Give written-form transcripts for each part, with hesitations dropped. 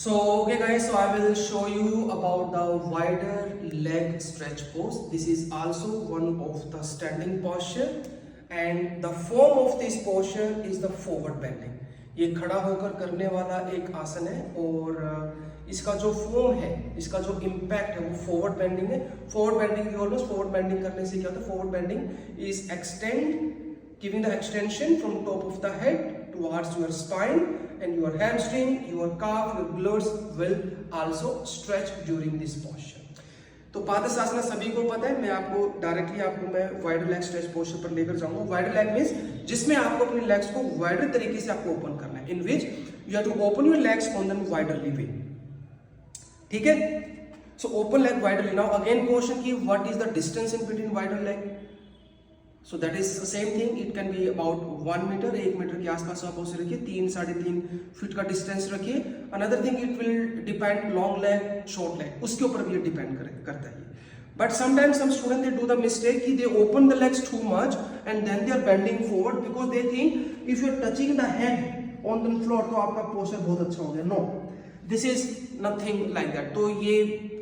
So okay guys, so I will show you about the wider leg stretch pose. This is also one of the standing posture and the form of this posture is the forward bending. ये खड़ा होकर करने वाला एक आसन है और इसका जो फॉर्म है, इसका जो इम्पैक्ट है वो फॉरवर्ड बेंडिंग है. फॉरवर्ड बेंडिंग भी ऑलमोस्ट फॉरवर्ड बेंडिंग करने से क्या होता है, forward bending is extend giving the extension from top of the head towards your spine and your hamstring, your calf, your glutes will also stretch during this posture. तो पादहस्तासना सभी को पता है. मैं आपको डायरेक्टली मैं वाइडर लेग स्ट्रेच पोस्चर पर लेकर जाऊंगा. वाइडर लेग मींस जिसमें आपको अपने लेग्स को वाइडर तरीके से आपको ओपन करना है, in which you have to open your legs on the widerly way. ठीक है, so open leg widerly. Now again question की what is the distance in between wider leg. So that is the same thing. It can be about 1 metre, 1 metre के आसपास आप उसे रखिए. 3-3.5 feet का distance रखिए. Another thing, it will depend long leg short leg, उसके ऊपर भी ये डिपेंड करता है. But sometimes some student they do the mistake कि they open the legs too much and then they are bending forward because they think if you are touching the head on the floor तो आपका posture बहुत अच्छा हो गया. No, this is nothing like that. तो ये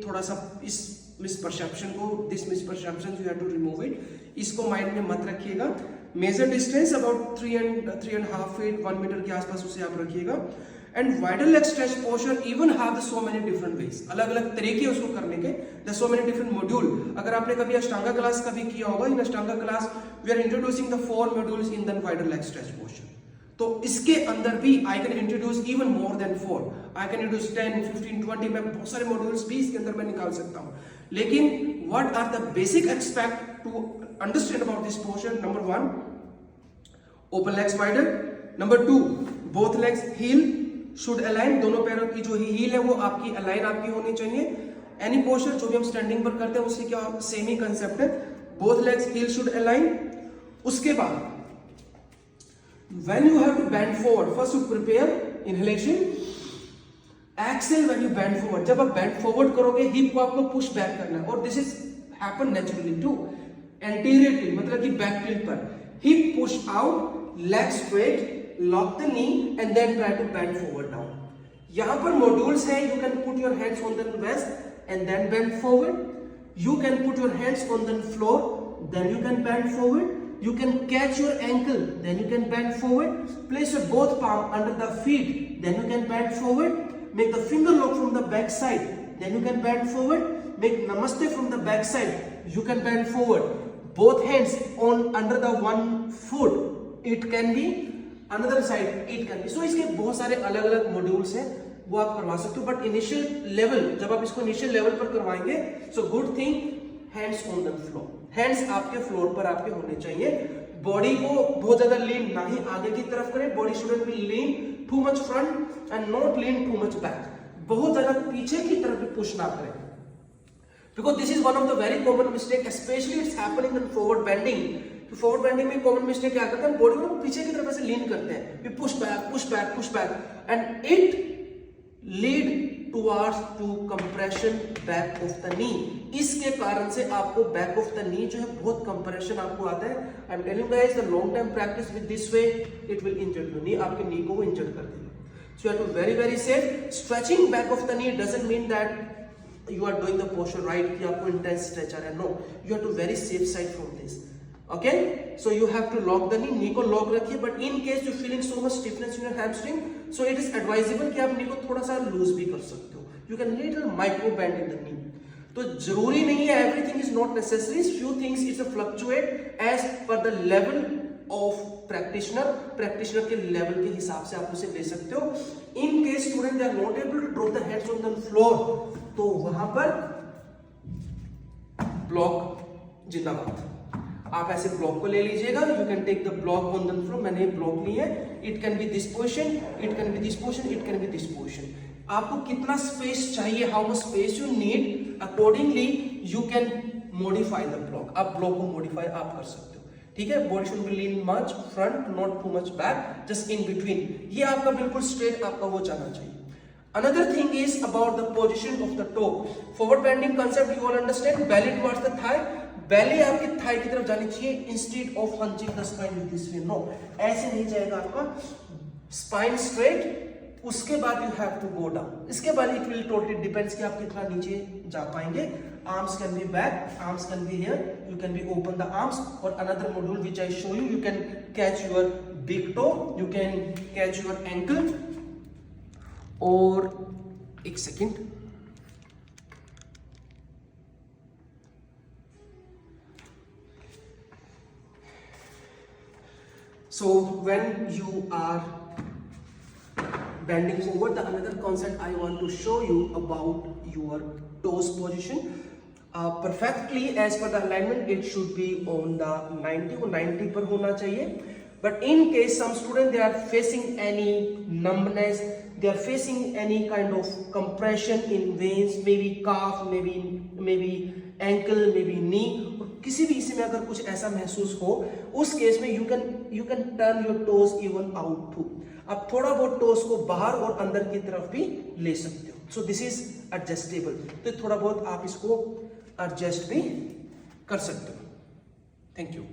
थोड़ा सा इस मिसपरसेप्शन को, this misperception you have to remove it. इसको माइंड में मत रखिएगा. Major distance about 3.5 feet, 1 metre के आसपास उसे आप रखिएगा. And wider leg stretch posture even have so many different ways. अलग अलग तरीके उसको करने के, the so many different module. अगर आपने कभी अष्टांगा क्लास कभी किया होगा, in Ashtanga class we are introducing the 4 modules in the wider leg stretch posture. तो इसके अंदर भी I can introduce even more than 4. I can introduce 10, 15, 20. मैं बहुत सारे मॉड्यूल्स भी इसके अंदर मैं निकाल सकता हूं. लेकिन what are the basic aspect to understand about this posture. Number 1, open legs wider. Number 2, both legs heel should align. दोनों पैरों की जो हील है वो आपकी अलाइन आपकी होनी चाहिए. एनी पोस्चर जो भी हम स्टैंडिंग पर करते हैं उससे क्या सेम ही कंसेप्ट है. Both legs heel should align. उसके बाद when you have to bend forward, first you prepare inhalation, exhale when you bend forward. जब आप bend forward करोगे, हिप को आपको push back करना है और this is happen naturally too. Anterior tilt मतलब कि back tilt पर hip push out, leg straight, lock the knee and then try to bend forward down. यहाँ पर modules है. You can put your hands on the waist and then bend forward. You can put your hands on the floor, then you can bend forward. You can catch your ankle, then you can bend forward. Place your both palm under the feet, then you can bend forward. Make the finger lock from the back side, then you can bend forward. Make namaste from the back side, you can bend forward. Both hands on under the one foot, it can be another side, it can be. So इसके बहुत सारे अलग अलग modules हैं, वो आप करवा सकते हो. बट इनिशियल लेवल, जब आप इसको इनिशियल लेवल पर करवाएंगे, so good thing, hands on the floor. Hands आपके फ्लोर पर आपके होने चाहिए. बॉडी को बहुत ज्यादा लीन ना ही आगे की तरफ करें. Body shouldn't be lean too much front end not lean to much back. बहुत ज्यादा पीछे की तरफ भी पुश ना करें because this is one of the very common mistake, specially it's happening in forward bending. तो फॉरवर्ड बेंडिंग में कॉमन मिस्टेक क्या करते हैं, बॉडी को पीछे की तरफ ऐसे लीन करते हैं. We push back push back push back and it lead towards to compression back of the knee. इसके कारण से आपको back of the knee जो है बहुत compression आपको आता है. I'm telling you guys, the long time practice with this way, it will injure your knee. आपके knee को वो injure कर देगा. So you have to very safe. Stretching back of the knee doesn't mean that you are doing the posture right कि आपको intense stretch आ रहा है. No, you have to very safe side from this. Okay, so you have to lock the knee को lock रखिए. But in case you feeling so much stiffness in your hamstring, so it is advisable कि आप knee को थोड़ा सा loose भी कर सकते हो. You can little micro bend in the knee. तो जरूरी नहीं है, everything is not necessary. Few things is a fluctuate as per the level of practitioner. Practitioner के level के हिसाब से आप उसे ले सकते हो. In case student they are not able to drop the hands on the floor, तो वहां पर ब्लॉक जिंदाबाद. आप ऐसे ब्लॉक को ले लीजिएगा. You can take the block on the floor. मैंने ब्लॉक ली है. It can be this position, it can be this position, it can be this position. आपको कितना स्पेस चाहिए, how much space you need, accordingly you can modify the block. आप block को modify आप कर सकते हो. ठीक है, body should be lean much front, not too much back, just in between. ये आपका बिल्कुल स्ट्रेट आपका वो जाना चाहिए. Another thing is about the position of the toe. Forward bending concept you all understand. Belly towards the thigh. Belly आपकी thigh की तरफ जानी चाहिए instead of hunching the spine with this way. No, ऐसे नहीं जाएगा आपका. Spine straight, उसके बाद you have to go down. इसके बाद इट विल टोटली डिपेंड्स कि आप कितना नीचे जा पाएंगे। Arms can be back, arms can be here, you can be open the arms. और another module which I show you can catch your big toe, you can catch your ankle. और एक second, so when you are bending forward, the another concept I want to show you about your toes position. Perfectly as per the alignment it should be on the 90 or 90 पर होना चाहिए. But in case some students they are facing any numbness, they are facing any kind of compression in veins, maybe calf, maybe ankle, maybe knee, किसी भी इसमें अगर कुछ ऐसा महसूस हो, उस केस में you can turn your toes even out too. आप थोड़ा बहुत टोस को बाहर और अंदर की तरफ भी ले सकते हो. So this is adjustable. तो थोड़ा बहुत आप इसको एडजस्ट भी कर सकते हो. Thank you.